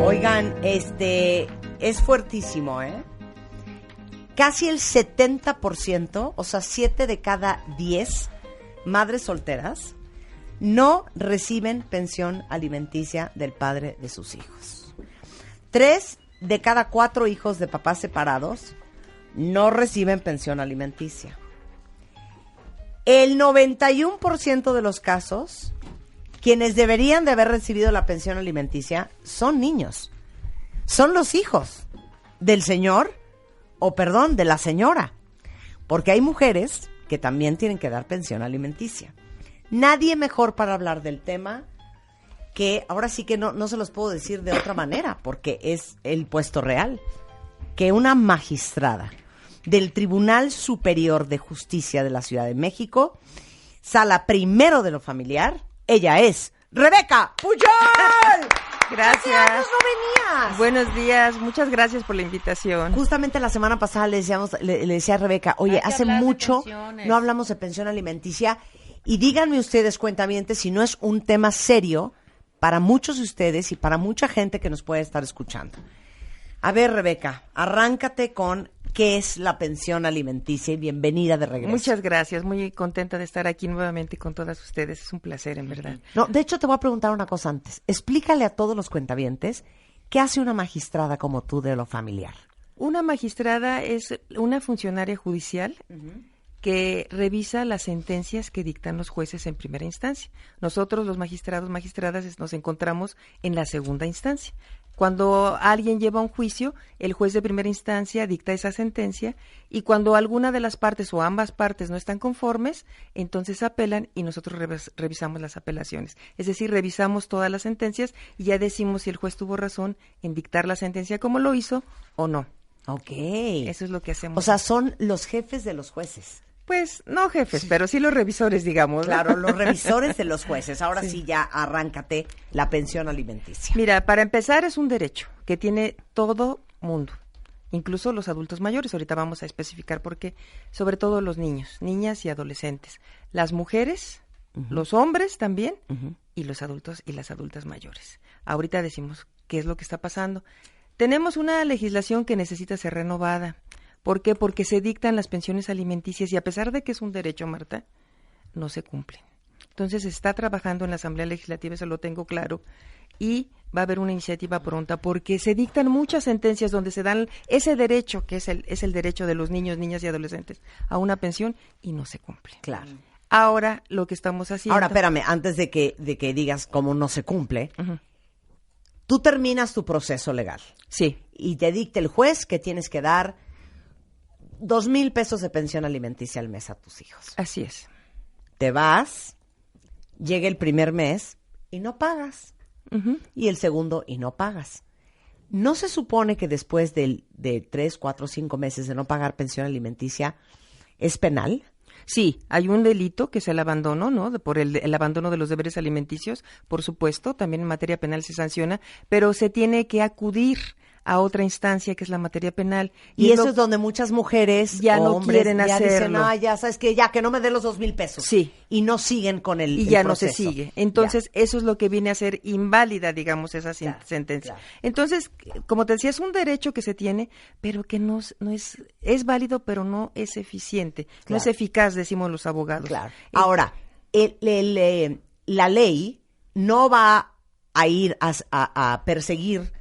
Oigan, es fuertísimo, ¿eh? Casi el 70%, o sea, 7 de cada 10 madres solteras no reciben pensión alimenticia del padre de sus hijos. 3 de cada 4 hijos de papás separados no reciben pensión alimenticia. El 91% de los casos, quienes deberían de haber recibido la pensión alimenticia son niños. Son los hijos del señor, de la señora. Porque hay mujeres que también tienen que dar pensión alimenticia. Nadie mejor para hablar del tema que, ahora sí que no se los puedo decir de otra manera, porque es el puesto real, que una magistrada del Tribunal Superior de Justicia de la Ciudad de México, Sala Primero de lo Familiar, ella es Rebeca Pujol. Gracias. ¿Hace años no venías? Buenos días, muchas gracias por la invitación. Justamente la semana pasada le decía a Rebeca, oye, hace mucho no hablamos de pensión alimenticia, y díganme ustedes, cuentavientes, si no es un tema serio para muchos de ustedes y para mucha gente que nos puede estar escuchando. A ver, Rebeca, arráncate con qué es la pensión alimenticia y bienvenida de regreso. Muchas gracias, muy contenta de estar aquí nuevamente con todas ustedes, es un placer, en verdad. No, de hecho te voy a preguntar una cosa antes. Explícale a todos los cuentavientes qué hace una magistrada como tú de lo familiar. Una magistrada es una funcionaria judicial que revisa las sentencias que dictan los jueces en primera instancia. Nosotros, los magistrados, magistradas, nos encontramos en la segunda instancia. Cuando alguien lleva un juicio, el juez de primera instancia dicta esa sentencia, y cuando alguna de las partes o ambas partes no están conformes, entonces apelan y nosotros revisamos las apelaciones. Es decir, revisamos todas las sentencias y ya decimos si el juez tuvo razón en dictar la sentencia como lo hizo o no. Ok. Eso es lo que hacemos. O sea, son los jefes de los jueces. Pues no jefes, pero sí los revisores, digamos. Claro, los revisores de los jueces. Ahora sí ya arráncate la pensión alimenticia. Mira, para empezar es un derecho que tiene todo mundo, incluso los adultos mayores. Ahorita vamos a especificar por qué, sobre todo los niños, niñas y adolescentes, las mujeres, los hombres también, y los adultos y las adultas mayores. Ahorita decimos qué es lo que está pasando. Tenemos una legislación que necesita ser renovada. ¿Por qué? Porque se dictan las pensiones alimenticias y a pesar de que es un derecho, Marta, no se cumplen. Entonces se está trabajando en la Asamblea Legislativa, eso lo tengo claro, y va a haber una iniciativa pronta porque se dictan muchas sentencias donde se dan ese derecho, que es el derecho de los niños, niñas y adolescentes, a una pensión y no se cumple. Claro. Ahora lo que estamos haciendo... Ahora, espérame, antes de que digas cómo no se cumple, tú terminas tu proceso legal. Sí. Y te dicta el juez que tienes que dar 2,000 pesos de pensión alimenticia al mes a tus hijos. Así es. Te vas, llega el primer mes y no pagas. Y el segundo y no pagas. ¿No se supone que después de 3, 4, 5 meses de no pagar pensión alimenticia es penal? Sí, hay un delito que es el abandono, ¿no? Por el abandono de los deberes alimenticios, por supuesto, también en materia penal se sanciona, pero se tiene que acudir a otra instancia que es la materia penal. Y eso es donde muchas mujeres ya no hombres quieren ya hacerlo. Dicen, ya sabes que ya que no me dé los 2,000 pesos. Sí. Y no siguen con el Y ya proceso. no se sigue. Entonces, eso es lo que viene a ser inválida, digamos, esa sentencia. Claro. Entonces, como te decía, es un derecho que se tiene, pero que no es válido, pero no es eficiente. Claro. No es eficaz, decimos los abogados. Claro. Ahora, la ley no va a ir a perseguir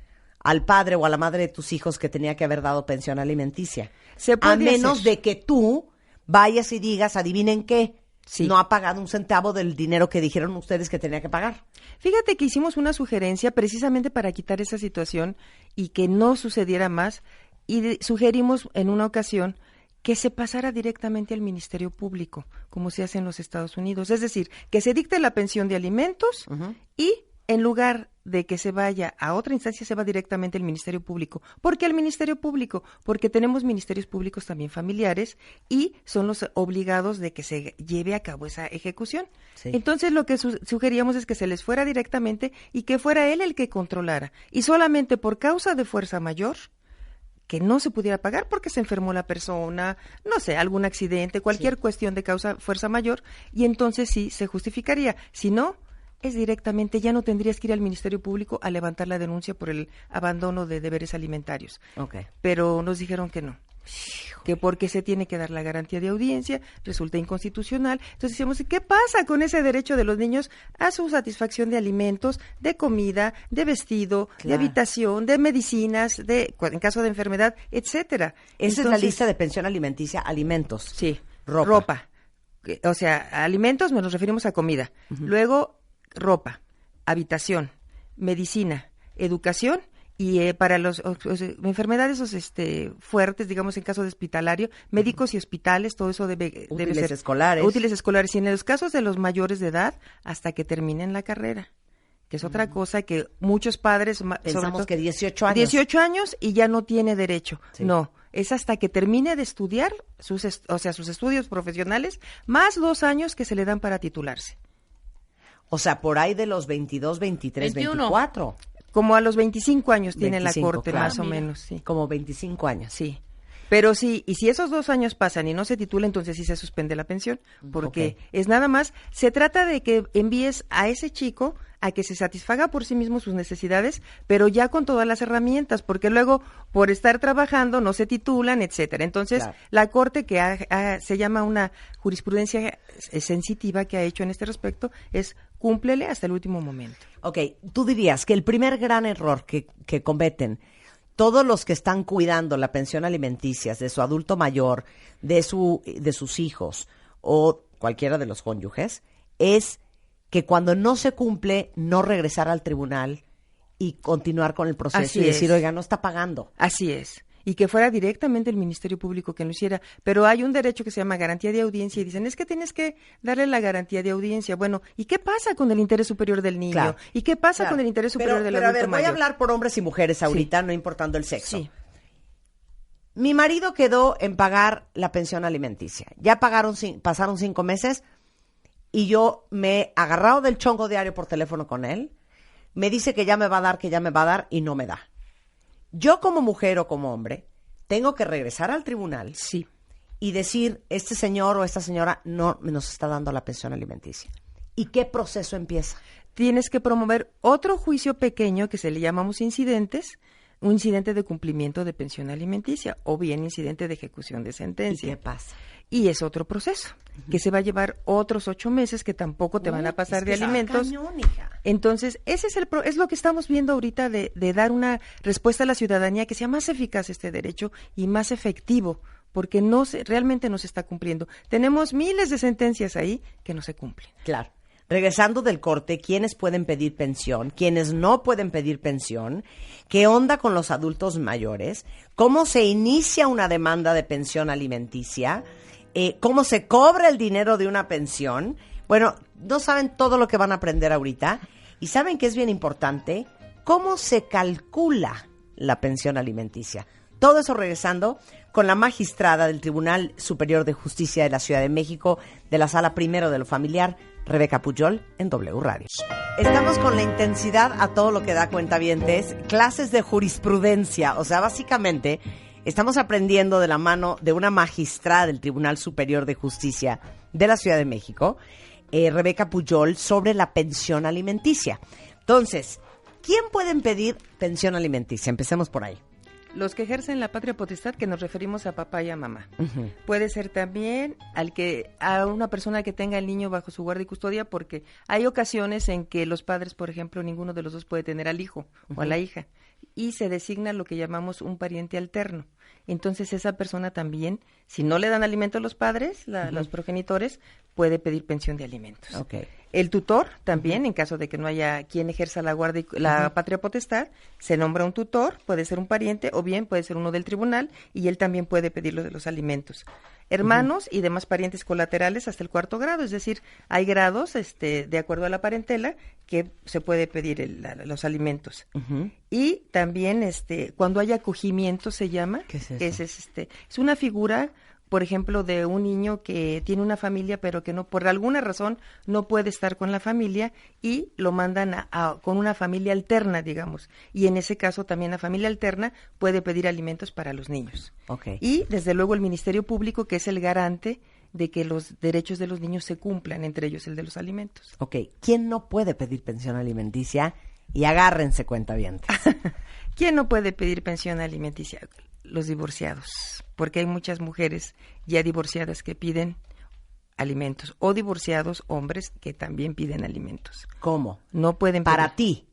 al padre o a la madre de tus hijos que tenía que haber dado pensión alimenticia. Se puede a menos hacer. de que tú vayas y digas, adivinen qué, Sí. no ha pagado un centavo del dinero que dijeron ustedes que tenía que pagar. Fíjate que hicimos una sugerencia precisamente para quitar esa situación y que no sucediera más, y sugerimos en una ocasión que se pasara directamente al Ministerio Público, como se hace en los Estados Unidos. Es decir, que se dicte la pensión de alimentos y en lugar de que se vaya a otra instancia, se va directamente al Ministerio Público. ¿Por qué al Ministerio Público? Porque tenemos ministerios públicos también familiares y son los obligados de que se lleve a cabo esa ejecución. Sí. Entonces, lo que sugeríamos es que se les fuera directamente y que fuera él el que controlara. Y solamente por causa de fuerza mayor, que no se pudiera pagar porque se enfermó la persona, no sé, algún accidente, cualquier cuestión de causa fuerza mayor, y entonces sí se justificaría. Si no, es directamente, ya no tendrías que ir al Ministerio Público a levantar la denuncia por el abandono de deberes alimentarios. Okay. Pero nos dijeron que no, que porque se tiene que dar la garantía de audiencia, resulta inconstitucional. Entonces decíamos, ¿qué pasa con ese derecho de los niños a su satisfacción de alimentos, de comida, de vestido, de habitación, de medicinas, en caso de enfermedad, etcétera? Esa es la lista de pensión alimenticia, alimentos. Sí, ropa. O sea, alimentos nos referimos a comida. Luego, ropa, habitación, medicina, educación y para las enfermedades fuertes, digamos en caso de hospitalario, médicos y hospitales, todo eso debe ser. Escolares. Útiles escolares. Y en los casos de los mayores de edad, hasta que terminen la carrera, que es otra cosa que muchos padres... Pensamos que 18 años. 18 años y ya no tiene derecho. Sí. No, es hasta que termine de estudiar, sus estudios profesionales, más 2 años que se le dan para titularse. O sea, por ahí de los 22, 23, 21. 24. Como a los 25 años tiene 25, la corte, claro, más o menos, sí. Como 25 años. Sí. Pero sí, y si esos 2 años pasan y no se titula, entonces sí se suspende la pensión, porque es nada más, se trata de que envíes a ese chico a que se satisfaga por sí mismo sus necesidades, pero ya con todas las herramientas, porque luego por estar trabajando no se titulan, etcétera. Entonces, la Corte, que se llama una jurisprudencia sensitiva que ha hecho en este respecto, es cúmplele hasta el último momento. Ok, tú dirías que el primer gran error que cometen todos los que están cuidando la pensión alimenticia de su adulto mayor, de sus hijos o cualquiera de los cónyuges, es que cuando no se cumple, no regresar al tribunal y continuar con el proceso. Así y decir, oiga, no está pagando. Así es. Y que fuera directamente el Ministerio Público que lo hiciera. Pero hay un derecho que se llama garantía de audiencia y dicen, es que tienes que darle la garantía de audiencia. Bueno, ¿y qué pasa con el interés superior del niño? Claro. ¿Y qué pasa con el interés superior del adulto mayor? Pero a ver, voy a hablar por hombres y mujeres ahorita, no importando el sexo. Sí. Mi marido quedó en pagar la pensión alimenticia. Ya pasaron 5 meses y yo me he agarrado del chongo diario por teléfono con él. Me dice que ya me va a dar y no me da. Yo como mujer o como hombre tengo que regresar al tribunal y decir, este señor o esta señora no nos está dando la pensión alimenticia. ¿Y qué proceso empieza? Tienes que promover otro juicio pequeño que se le llamamos incidentes, un incidente de cumplimiento de pensión alimenticia o bien incidente de ejecución de sentencia. ¿Y qué pasa? Y es otro proceso, que se va a llevar otros 8 meses que tampoco te van a pasar de alimentos. Cañón, hija. Entonces, ese es lo que estamos viendo ahorita de dar una respuesta a la ciudadanía que sea más eficaz este derecho y más efectivo, porque realmente no se está cumpliendo. Tenemos miles de sentencias ahí que no se cumplen. Claro. Regresando del corte, ¿quiénes pueden pedir pensión? ¿Quiénes no pueden pedir pensión? ¿Qué onda con los adultos mayores? ¿Cómo se inicia una demanda de pensión alimenticia? ¿Cómo se cobra el dinero de una pensión? Bueno, no saben todo lo que van a aprender ahorita. Y saben que es bien importante, ¿cómo se calcula la pensión alimenticia? Todo eso regresando con la magistrada del Tribunal Superior de Justicia de la Ciudad de México, de la Sala Primero de lo Familiar, Rebeca Pujol, en W Radio. Estamos con la intensidad a todo lo que da cuentavientes, clases de jurisprudencia, o sea, básicamente estamos aprendiendo de la mano de una magistrada del Tribunal Superior de Justicia de la Ciudad de México, Rebeca Pujol, sobre la pensión alimenticia. Entonces, ¿quién pueden pedir pensión alimenticia? Empecemos por ahí. Los que ejercen la patria potestad, que nos referimos a papá y a mamá. Uh-huh. Puede ser también a una persona que tenga al niño bajo su guardia y custodia, porque hay ocasiones en que los padres, por ejemplo, ninguno de los dos puede tener al hijo o a la hija, y se designa lo que llamamos un pariente alterno. Entonces esa persona también, si no le dan alimento a los padres, los progenitores, puede pedir pensión de alimentos. Okay. El tutor también, en caso de que no haya quien ejerza la guardia y la patria potestad, se nombra un tutor, puede ser un pariente o bien puede ser uno del tribunal y él también puede pedir lo de los alimentos. Hermanos y demás parientes colaterales hasta el 4º grado, es decir, hay grados de acuerdo a la parentela que se puede pedir los alimentos. Y también cuando hay acogimiento se llama, ¿qué es eso? Es una figura, por ejemplo, de un niño que tiene una familia pero que no, por alguna razón no puede estar con la familia y lo mandan con una familia alterna, digamos. Y en ese caso también la familia alterna puede pedir alimentos para los niños. Okay. Y desde luego el Ministerio Público, que es el garante de que los derechos de los niños se cumplan, entre ellos el de los alimentos. Ok, ¿quién no puede pedir pensión alimenticia? Y agárrense, cuentavientes. ¿Quién no puede pedir pensión alimenticia? Los divorciados, porque hay muchas mujeres ya divorciadas que piden alimentos, o divorciados hombres que también piden alimentos. ¿Cómo? No pueden Para pedir. ti,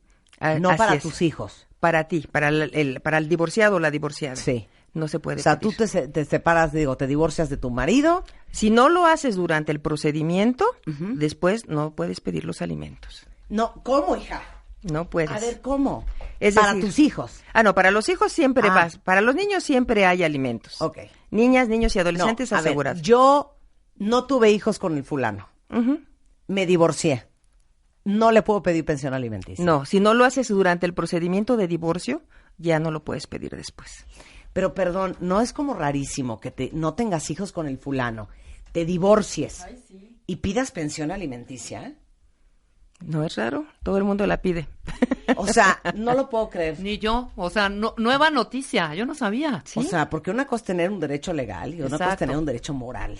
no Así para es. tus hijos. Para ti, para el divorciado o la divorciada. Sí. No se puede O sea, pedir. tú te separas, te divorcias de tu marido. Si no lo haces durante el procedimiento, después no puedes pedir los alimentos. No, ¿cómo, hija? No puedes. A ver, ¿cómo? Es para decir, tus hijos. No, para los hijos siempre Ah. vas. Para los niños siempre hay alimentos. Ok. Niñas, niños y adolescentes No, a ver, asegurados. yo no tuve hijos con el fulano. Ujú. Me divorcié. No le puedo pedir pensión alimenticia. No, si no lo haces durante el procedimiento de divorcio, ya no lo puedes pedir después. Pero perdón, ¿no es como rarísimo que no tengas hijos con el fulano, te divorcies y pidas pensión alimenticia? ¿No es raro? Todo el mundo la pide. O sea, no lo puedo creer. Ni yo, o sea, nueva noticia, yo no sabía. O sea, porque una cosa es tener un derecho legal y otra cosa es Exacto. tener un derecho moral.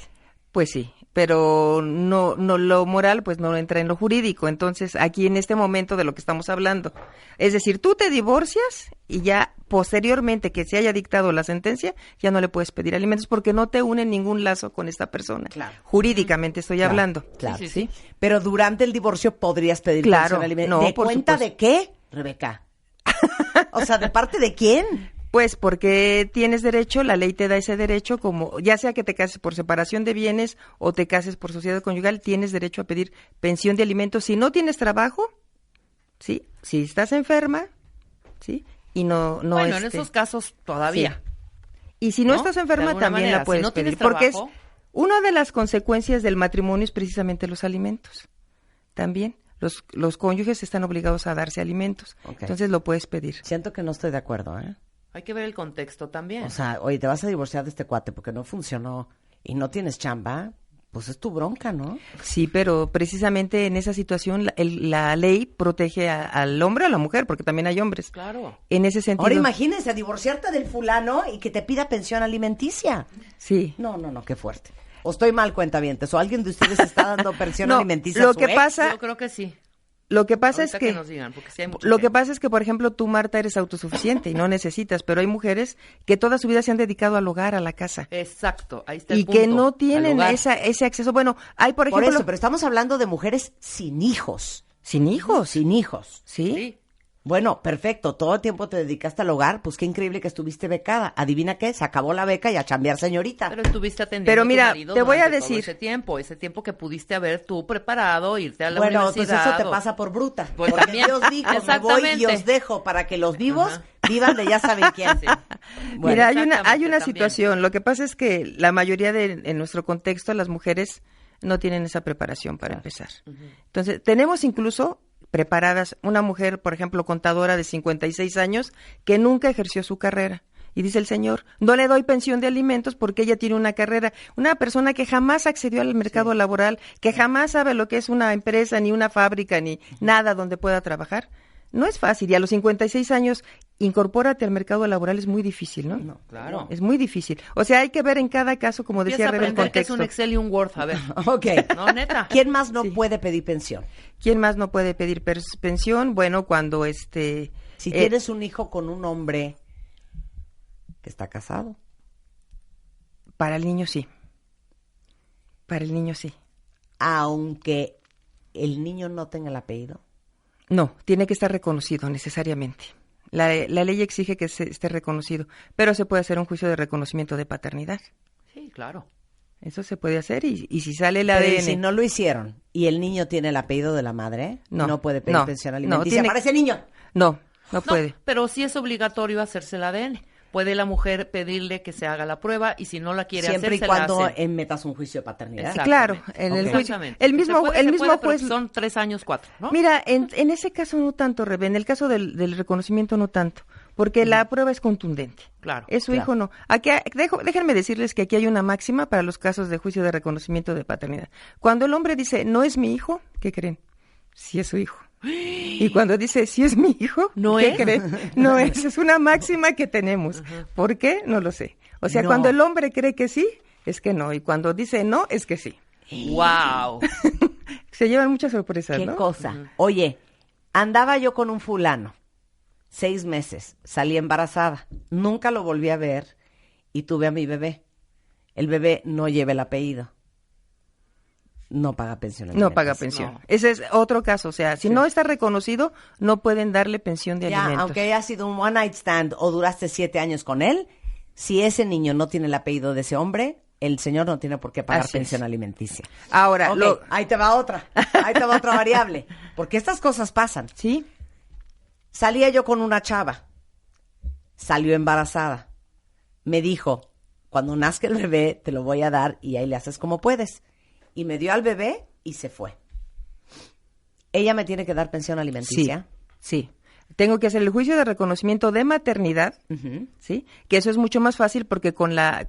Pues sí, pero no lo moral pues no entra en lo jurídico. Entonces, aquí en este momento de lo que estamos hablando, es decir, tú te divorcias y ya posteriormente que se haya dictado la sentencia, ya no le puedes pedir alimentos porque no te une ningún lazo con esta persona. Claro. Jurídicamente estoy Claro, hablando. Claro, Sí, sí, sí, sí. Pero durante el divorcio podrías pedir Claro, pensión alimenticia. no, ¿De por cuenta supuesto. de qué, Rebeca? O sea, ¿de parte de quién? Pues porque tienes derecho, la ley te da ese derecho, como ya sea que te cases por separación de bienes o te cases por sociedad conyugal, tienes derecho a pedir pensión de alimentos si no tienes trabajo, ¿sí? Si estás enferma, ¿sí? Y no Bueno, en esos casos todavía. Y si no, ¿No? estás De enferma alguna también manera, la puedes si no pedir, tienes porque es trabajo. una de las consecuencias del matrimonio es precisamente los alimentos. También los cónyuges están obligados a darse alimentos, Ok. entonces lo puedes pedir. Siento que no estoy de acuerdo, ¿eh? Hay que ver el contexto también. O sea, oye, te vas a divorciar de este cuate porque no funcionó y no tienes chamba, pues es tu bronca, ¿no? Sí, pero precisamente en esa situación la ley protege al hombre o a la mujer, porque también hay hombres. Claro. En ese sentido. Ahora imagínense divorciarte del fulano y que te pida pensión alimenticia. Sí. No, qué fuerte. O estoy mal, cuentavientes, o alguien de ustedes está dando pensión No, alimenticia lo a su que ex. pasa- Yo creo que sí. Lo que pasa Ahorita es que nos digan, porque sí hay mucha lo que gente. pasa es que, por ejemplo, tú, Marta, eres autosuficiente y no necesitas, pero hay mujeres que toda su vida se han dedicado al hogar, a la casa, Exacto, ahí está el y punto. que no al tienen hogar. ese acceso. Bueno, hay, por Por ejemplo, eso, pero estamos hablando de mujeres sin hijos. sin hijos, Sin hijos. ¿sí? Sí. Bueno, perfecto, todo el tiempo te dedicaste al hogar, pues qué increíble que estuviste becada. Adivina qué, se acabó la beca y a chambear, señorita. Pero estuviste atendiendo Pero a tu mira, marido te voy a durante todo decir- ese tiempo que pudiste haber tú preparado, irte a la Bueno, pues universidad. eso te o- pasa por bruta. Pues porque también. Dios dijo, me voy y Exactamente. os dejo para que los vivos Ajá. vivan de ya saben quién. Sí. Bueno, Mira, hay una exactamente, también. situación. Lo que pasa es que la mayoría en nuestro contexto, las mujeres no tienen esa preparación para empezar. Entonces, tenemos incluso preparadas una mujer, por ejemplo, contadora de 56 años, que nunca ejerció su carrera. Y dice el señor, no le doy pensión de alimentos porque ella tiene una carrera. Una persona que jamás accedió al mercado laboral, que jamás sabe lo que es una empresa, ni una fábrica, ni nada donde pueda trabajar. No es fácil. Y a los 56 años, incorpórate al mercado laboral es muy difícil, ¿no? No, Claro. Es muy difícil. O sea, hay que ver en cada caso, como Empieza decía a Rebe, el aprender que es contexto. un Excel y un Word, a ver. Ok. No, neta. ¿Quién más no Sí. puede pedir pensión? ¿Quién más no puede pedir pensión? Bueno, cuando Si tienes un hijo con un hombre que está casado. para el niño sí. Para el niño sí. Aunque el niño no tenga el apellido. No, tiene que estar reconocido necesariamente. La ley exige que esté reconocido, pero se puede hacer un juicio de reconocimiento de paternidad. Sí, claro. Eso se puede hacer y si sale el Pero ¿y ADN... si no lo hicieron y el niño tiene el apellido de la madre, No, puede pedir no, pensión no, alimenticia tiene- para ese niño. No puede. Pero sí es obligatorio hacerse el ADN. Puede la mujer pedirle que se haga la prueba y si no la quiere Siempre hacer, y se cuando la hacen. metas un juicio de paternidad. Exactamente. Claro, en el Ok. juicio. Exactamente. El mismo, Se puede, el se mismo puede, pero juez... son 3 años, 4, ¿no? Mira, en ese caso no tanto, Rebe, en el caso del reconocimiento no tanto, porque la prueba es contundente. Claro, Es su claro. hijo no. Aquí, déjenme decirles que aquí hay una máxima para los casos de juicio de reconocimiento de paternidad. Cuando el hombre dice, no es mi hijo, ¿qué creen? Sí es su hijo. Y cuando dice, sí es mi hijo, ¿No ¿qué es? creen? No es una máxima que tenemos. ¿Por qué? No lo sé. O sea, No. cuando el hombre cree que sí, es que no. Y cuando dice no, es que sí. ¡Wow! Se llevan muchas sorpresas, ¿Qué ¿no? cosa? Oye, andaba yo con un fulano, 6 meses, salí embarazada, nunca lo volví a ver y tuve a mi bebé. El bebé no lleva el apellido. No paga pensión alimenticia. No paga pensión. No. Ese es otro caso. O sea, si no está reconocido, no pueden darle pensión de Ya, alimentos. aunque haya sido un one night stand o duraste 7 años con él, si ese niño no tiene el apellido de ese hombre, el señor no tiene por qué pagar Así pensión es. alimenticia. Ahora, Ok, ahí te va otra variable. Porque estas cosas pasan. ¿sí? Salía yo con una chava, salió embarazada. Me dijo, cuando nazca el bebé te lo voy a dar y ahí le haces como puedes. Y me dio al bebé y se fue. ¿Ella me tiene que dar pensión alimenticia? Sí. Tengo que hacer el juicio de reconocimiento de maternidad, Ujú. ¿sí? Que eso es mucho más fácil porque con la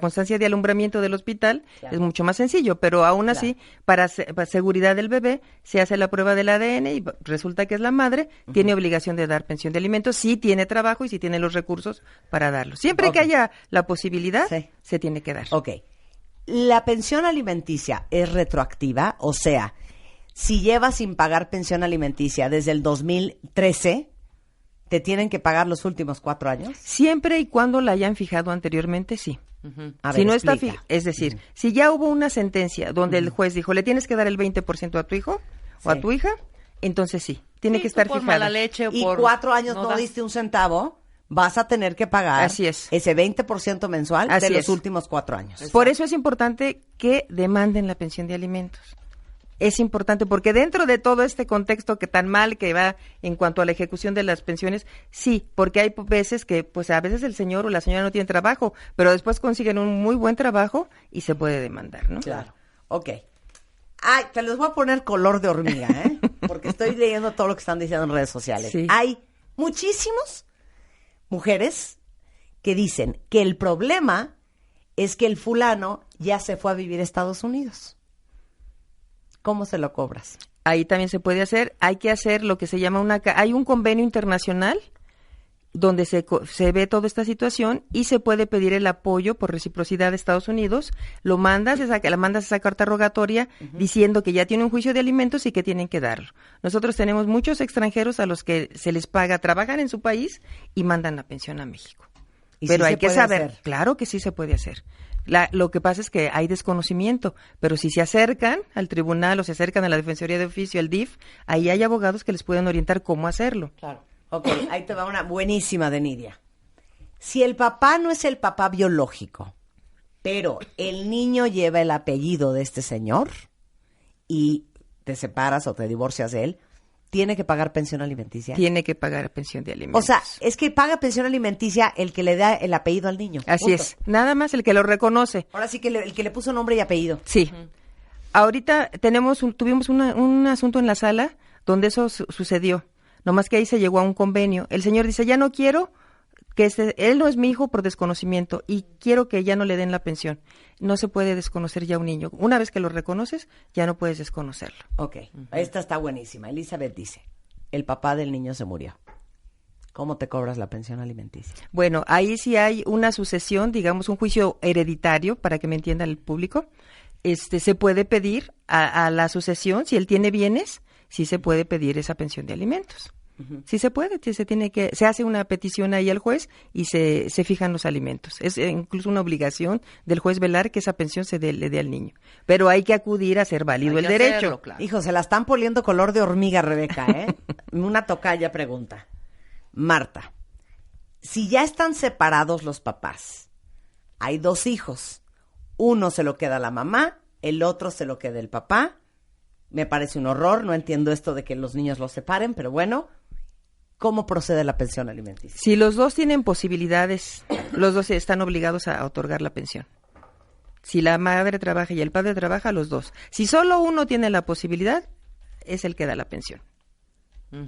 constancia de alumbramiento del hospital Claro. es mucho más sencillo, pero aún así, para seguridad del bebé, se hace la prueba del ADN y resulta que es la madre, tiene obligación de dar pensión de alimentos, si tiene trabajo y si tiene los recursos para darlo. Siempre Ok. que haya la posibilidad, Sí. se tiene que dar. Ok. ¿La pensión alimenticia es retroactiva? O sea, si llevas sin pagar pensión alimenticia desde el 2013, ¿te tienen que pagar los últimos 4 años? Siempre y cuando la hayan fijado anteriormente, sí. A Si ver, no está explica. es decir, si ya hubo una sentencia donde el juez dijo, le tienes que dar el 20% a tu hijo o Sí. a tu hija, entonces sí, tiene Sí, que tú estar por fijada. mala leche o Y por 4 años no das. diste un centavo, vas a tener que pagar Así es. ese 20% mensual Así de los es. últimos 4 años. Por eso es importante que demanden la pensión de alimentos. Es importante porque dentro de todo este contexto que tan mal que va en cuanto a la ejecución de las pensiones, sí, porque hay veces que pues a veces el señor o la señora no tienen trabajo, pero después consiguen un muy buen trabajo y se puede demandar, ¿no? Claro. Ok. Ay, te los voy a poner color de hormiga, ¿eh? Porque estoy leyendo todo lo que están diciendo en redes sociales. Sí. Hay muchísimas mujeres que dicen que el problema es que el fulano ya se fue a vivir a Estados Unidos. ¿Cómo se lo cobras? Ahí también se puede hacer. Hay que hacer lo que se llama hay un convenio internacional donde se ve toda esta situación y se puede pedir el apoyo por reciprocidad de Estados Unidos. Lo mandas, la mandas esa carta rogatoria diciendo que ya tiene un juicio de alimentos y que tienen que darlo. Nosotros tenemos muchos extranjeros a los que se les paga, trabajan en su país y mandan la pensión a México. ¿Y Pero sí hay se que puede saber, hacer? claro que sí se puede hacer. Lo que pasa es que hay desconocimiento, pero si se acercan al tribunal o se acercan a la Defensoría de Oficio, al DIF, ahí hay abogados que les pueden orientar cómo hacerlo. Claro. Ok, ahí te va una buenísima de Nidia. Si el papá no es el papá biológico, pero el niño lleva el apellido de este señor y te separas o te divorcias de él, ¿tiene que pagar pensión alimenticia? Tiene que pagar pensión de alimentos. O sea, es que paga pensión alimenticia el que le da el apellido al niño. Así Punto. es, nada más el que lo reconoce. Ahora sí que el que le puso nombre y apellido. Sí. Ahorita tuvimos un asunto en la sala donde eso sucedió. Nomás que ahí se llegó a un convenio. El señor dice, ya no quiero que él no es mi hijo por desconocimiento y quiero que ya no le den la pensión. No se puede desconocer ya un niño. Una vez que lo reconoces, ya no puedes desconocerlo. Ok, esta está buenísima. Elizabeth dice, el papá del niño se murió. ¿Cómo te cobras la pensión alimenticia? Bueno, ahí sí hay una sucesión, digamos un juicio hereditario, para que me entienda el público. Se puede pedir a la sucesión, si él tiene bienes, sí se puede pedir esa pensión de alimentos. Sí se puede, se hace una petición ahí al juez y se fijan los alimentos. Es incluso una obligación del juez velar que esa pensión le dé al niño. Pero hay que acudir a hacer válido Hay el que derecho. hacerlo, claro. Hijo, se la están poniendo color de hormiga, Rebeca, ¿eh? Una tocaya pregunta. Marta, si ya están separados los papás, hay 2 hijos, uno se lo queda a la mamá, el otro se lo queda el papá, me parece un horror, no entiendo esto de que los niños los separen, pero bueno, ¿cómo procede la pensión alimenticia? Si los dos tienen posibilidades, los dos están obligados a otorgar la pensión. Si la madre trabaja y el padre trabaja, los dos. Si solo uno tiene la posibilidad, es el que da la pensión.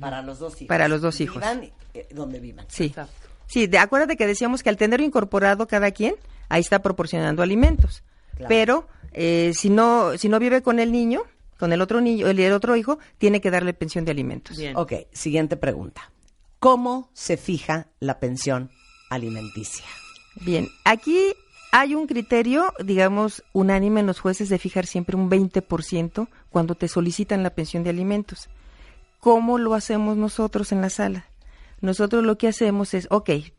Para los 2 hijos. Para los 2 hijos. Vivan donde vivan. Sí. Exacto. Sí, acuérdate que decíamos que al tener incorporado cada quien, ahí está proporcionando alimentos. Claro. Pero si no vive con el niño, con el otro niño, el otro hijo, tiene que darle pensión de alimentos. Bien. Ok, siguiente pregunta. ¿Cómo se fija la pensión alimenticia? Bien, aquí Hay un criterio, digamos, unánime en los jueces de fijar siempre un 20% cuando te solicitan la pensión de alimentos. ¿Cómo lo hacemos nosotros en la sala? Nosotros lo que hacemos es,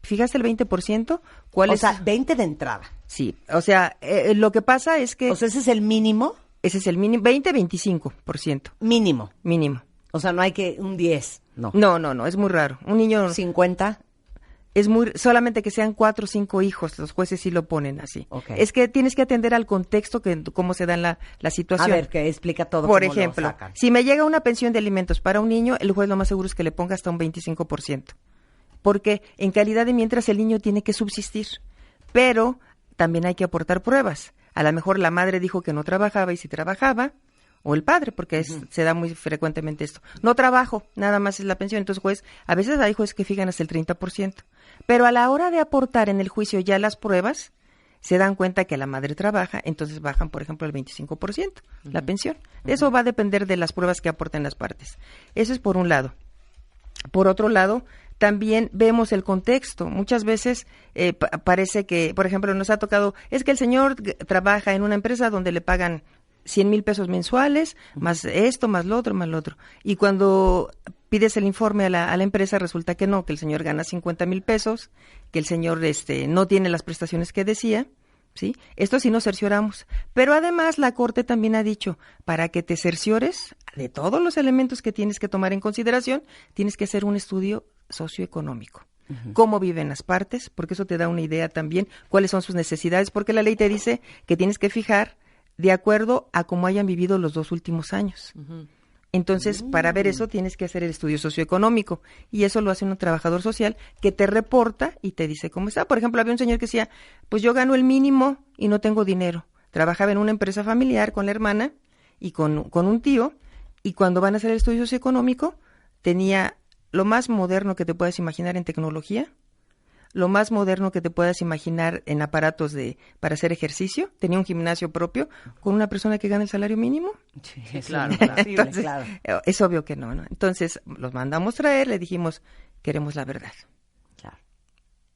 fijaste el 20%, ¿cuál es? O sea, 20 de entrada. Sí, o sea, lo que pasa es que... O sea, ¿ese es el mínimo? Ese es el mínimo, 20-25%. Mínimo. Mínimo. O sea, no hay que un 10, no. No, es muy raro. Un niño... 50. Es solamente que sean 4 o 5 hijos, los jueces sí lo ponen así. Okay. Es que tienes que atender al contexto, cómo se da la situación. A ver, que explica todo. Por cómo ejemplo, lo sacan. si me llega una pensión de alimentos para un niño, el juez lo más seguro es que le ponga hasta un 25%. Porque en calidad de mientras el niño tiene que subsistir. Pero también hay que aportar pruebas. A lo mejor la madre dijo que no trabajaba y si trabajaba, o el padre, porque se da muy frecuentemente esto. No trabajo, nada más es la pensión. Entonces, juez, a veces hay jueces que fijan hasta el 30%. Pero a la hora de aportar en el juicio ya las pruebas, se dan cuenta que la madre trabaja, entonces bajan, por ejemplo, el 25%, la pensión. Eso va a depender de las pruebas que aporten las partes. Eso es por un lado. Por otro lado, también vemos el contexto. Muchas veces parece que, por ejemplo, nos ha tocado, es que el señor trabaja en una empresa donde le pagan 100,000 pesos mensuales, más esto, más lo otro. Y cuando pides el informe a la empresa, resulta que no, que el señor gana 50,000 pesos, que el señor no tiene las prestaciones que decía, ¿sí? Esto sí nos cercioramos. Pero además la Corte también ha dicho, para que te cerciores de todos los elementos que tienes que tomar en consideración, tienes que hacer un estudio socioeconómico. Cómo viven las partes, porque eso te da una idea también, cuáles son sus necesidades, porque la ley te dice que tienes que fijar de acuerdo a cómo hayan vivido los 2 últimos años. Entonces, para ver eso tienes que hacer el estudio socioeconómico y eso lo hace un trabajador social que te reporta y te dice cómo está. Por ejemplo, había un señor que decía, pues yo gano el mínimo y no tengo dinero. Trabajaba en una empresa familiar con la hermana y con un tío y cuando van a hacer el estudio socioeconómico tenía lo más moderno que te puedas imaginar en tecnología, lo más moderno que te puedas imaginar en aparatos para hacer ejercicio. Tenía un gimnasio propio con una persona que gana el salario mínimo. Sí, claro. Entonces, claro. Es obvio que no. Entonces, los mandamos traer, le dijimos, queremos la verdad. Claro.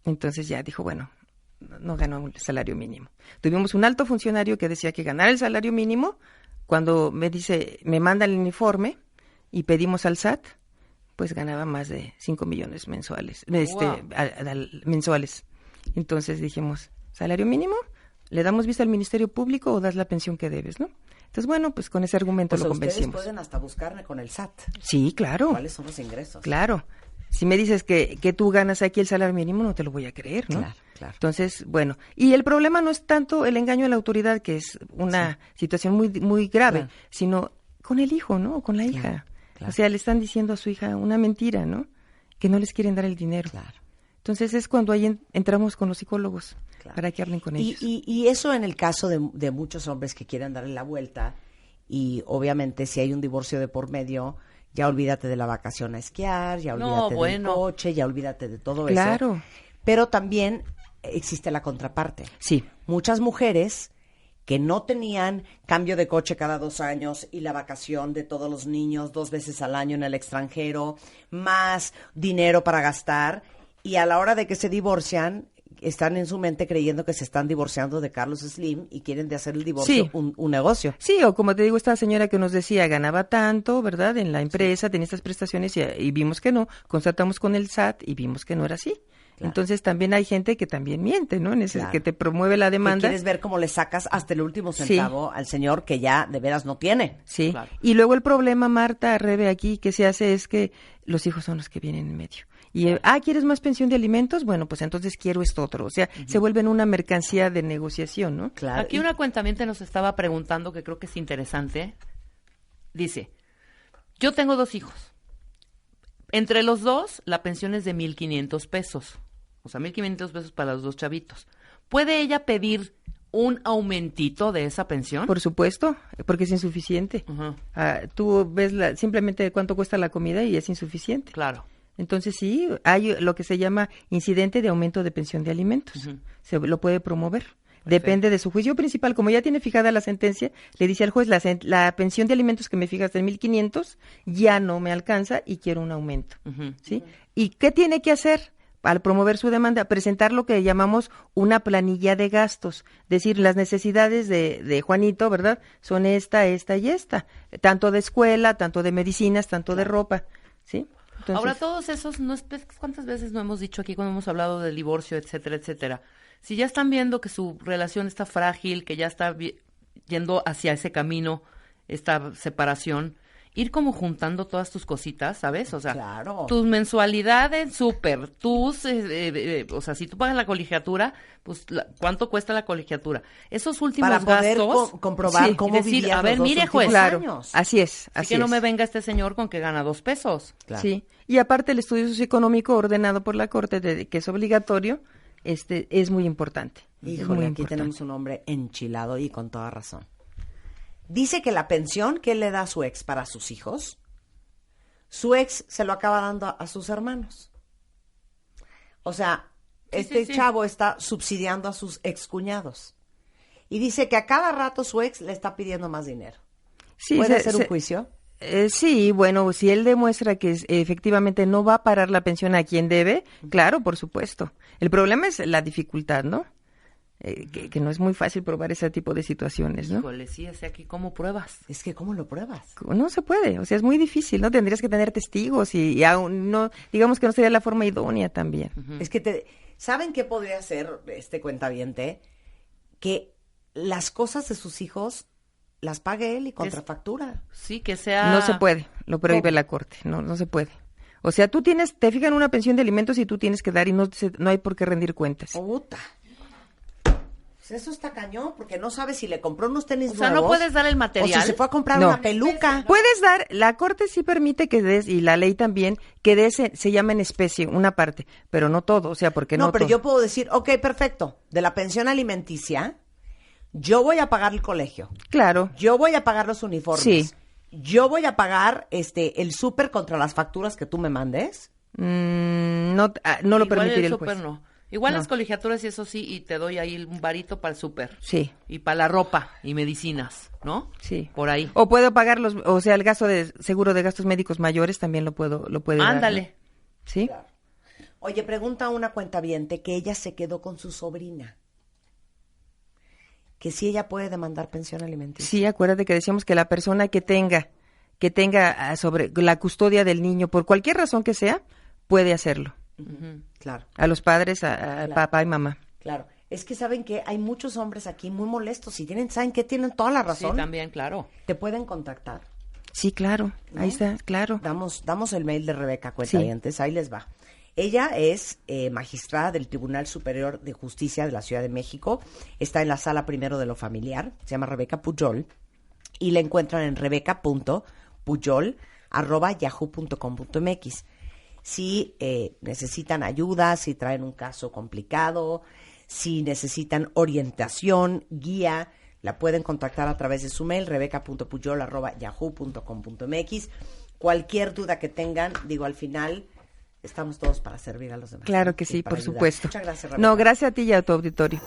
Entonces ya dijo, bueno, no ganó el salario mínimo. Tuvimos un alto funcionario que decía que ganar el salario mínimo, cuando me manda el uniforme y pedimos al SAT, pues ganaba más de 5 millones mensuales, mensuales. Entonces dijimos, ¿salario mínimo? ¿Le damos vista al Ministerio Público o das la pensión que debes, no? Entonces, bueno, pues con ese argumento lo convencimos. Ustedes pueden hasta buscarme con el SAT. Sí, claro. ¿Cuáles son los ingresos? Claro. Si me dices que tú ganas aquí el salario mínimo, no te lo voy a creer, ¿no? Claro. Entonces, bueno, y el problema no es tanto el engaño a la autoridad, que es una situación muy, muy grave, sino con el hijo, ¿no? O con la hija. Claro. O sea, le están diciendo a su hija una mentira, ¿no? Que no les quieren dar el dinero. Claro. Entonces es cuando ahí entramos con los psicólogos para que hablen con ellos. Y eso en el caso de muchos hombres que quieren darle la vuelta y obviamente si hay un divorcio de por medio, ya olvídate de la vacación a esquiar, ya olvídate del coche, ya olvídate de todo eso. Claro. Pero también existe la contraparte. Sí. Muchas mujeres que no tenían cambio de coche cada 2 años y la vacación de todos los niños 2 veces al año en el extranjero, más dinero para gastar, y a la hora de que se divorcian, están en su mente creyendo que se están divorciando de Carlos Slim y quieren de hacer el divorcio un negocio. Sí, o como te digo, esta señora que nos decía, ganaba tanto, ¿verdad? En la empresa, tenía estas prestaciones y vimos que no, constatamos con el SAT y vimos que no era así. Claro. Entonces también hay gente que también miente, ¿no? En ese que te promueve la demanda. Que quieres ver cómo le sacas hasta el último centavo al señor que ya de veras no tiene. Sí. Claro. Y luego el problema, Marta, Rebe, aquí que se hace es que los hijos son los que vienen en medio. Y, ¿quieres más pensión de alimentos? Bueno, pues entonces quiero esto otro. O sea, se vuelven una mercancía de negociación, ¿no? Claro. Aquí una cuentaviente nos estaba preguntando, que creo que es interesante. Dice, yo tengo 2 hijos. Entre los 2, la pensión es de 1,500 pesos. O sea, 1,500 pesos para los 2 chavitos. ¿Puede ella pedir un aumentito de esa pensión? Por supuesto, porque es insuficiente. Tú ves simplemente cuánto cuesta la comida y es insuficiente. Claro. Entonces sí, hay lo que se llama incidente de aumento de pensión de alimentos. Se lo puede promover. Perfecto. Depende de su juicio principal. Como ya tiene fijada la sentencia, le dice al juez, la pensión de alimentos que me fijaste en 1,500 ya no me alcanza y quiero un aumento. ¿Sí? ¿Y qué tiene que hacer? al promover su demanda, presentar lo que llamamos una planilla de gastos, decir, las necesidades de Juanito, ¿verdad? Son esta y esta, tanto de escuela, tanto de medicinas, tanto de ropa, ¿sí? Entonces, ahora, todos esos, ¿cuántas veces no hemos dicho aquí cuando hemos hablado del divorcio, etcétera, etcétera? Si ya están viendo que su relación está frágil, que ya está yendo hacia ese camino, esta separación, ir como juntando todas tus cositas, ¿sabes? O sea, claro, tus mensualidades, súper, tus, o sea, si tú pagas la colegiatura, pues, ¿cuánto cuesta la colegiatura? Esos últimos para poder gastos, comprobar cómo decir, vivían a ver, los dos mire, últimos juez, años. así es. Así que no me venga este señor con que gana 2 pesos. Claro. Sí, y aparte el estudio socioeconómico ordenado por la Corte, que es obligatorio, es muy importante. Híjole, es muy aquí importante. tenemos un hombre enchilado y con toda razón. Dice que la pensión que él le da a su ex para sus hijos, su ex se lo acaba dando a sus hermanos. O sea, sí. chavo está subsidiando a sus excuñados. Y dice que a cada rato su ex le está pidiendo más dinero. Sí, ¿Puede hacer un juicio? Sí, bueno, si él demuestra que efectivamente no va a parar la pensión a quien debe, claro, por supuesto. El problema es la dificultad, ¿no? Que no es muy fácil probar ese tipo de situaciones, ¿no? Híjole, sí, aquí cómo pruebas. Es que ¿cómo lo pruebas? No se puede, o sea, es muy difícil, ¿no? Tendrías que tener testigos y aún no, digamos que no sería la forma idónea también. Es que ¿saben qué podría hacer este cuentaviente? Que las cosas de sus hijos las pague él y contrafactura. Sí, que sea... No se puede, lo prohíbe ¿Cómo? la Corte, no se puede. O sea, te fijan una pensión de alimentos y tú tienes que dar y no hay por qué rendir cuentas. Puta. Pues eso está cañón, porque no sabes si le compró unos tenis O sea, nuevos. no puedes dar el O material. si se fue a comprar No. una peluca. Puedes dar, la Corte sí permite que des, y la ley también, que des, se llama en especie, una parte, pero no todo, o sea, porque no No, pero todo. yo puedo decir, ok, perfecto, de la pensión alimenticia, yo voy a pagar el colegio, Claro, yo voy a pagar los uniformes, Sí. yo voy a pagar el súper contra las facturas que tú me mandes. no lo Igual permitiría el el juez. súper no. Igual No. las colegiaturas y eso sí, y te doy ahí un varito para el súper. Sí, Y para la ropa y medicinas, ¿no? sí. Por ahí. O puedo pagar o sea, el gasto de seguro de gastos médicos mayores también lo puede dar, Ándale. ¿no? ¿Sí? Oye, pregunta a una cuentaviente que ella se quedó con su sobrina, que si ella puede demandar pensión alimenticia. Sí, acuérdate que decíamos que la persona que tenga sobre la custodia del niño, por cualquier razón que sea, puede hacerlo. Claro. A los padres, a Claro. papá y mamá. Claro, es que saben que hay muchos hombres aquí muy molestos y saben que tienen toda la Sí, razón. también, claro. Te pueden contactar. Sí, claro, ahí está, claro. Damos el mail de Rebeca Cuentavientes, ahí les va. Ella es magistrada del Tribunal Superior de Justicia de la Ciudad de México, está en la sala primero de lo familiar, se llama Rebeca Pujol, y la encuentran en rebeca.pujol@yahoo.com.mx. Si necesitan ayuda, si traen un caso complicado, si necesitan orientación, guía, la pueden contactar a través de su mail, rebeca.pujol@yahoo.com.mx. Cualquier duda que tengan, digo, al final estamos todos para servir a los demás. Claro ¿no? que Y sí, para por ayudar. supuesto. Muchas gracias, Rebeca. No, gracias a ti y a tu auditorio.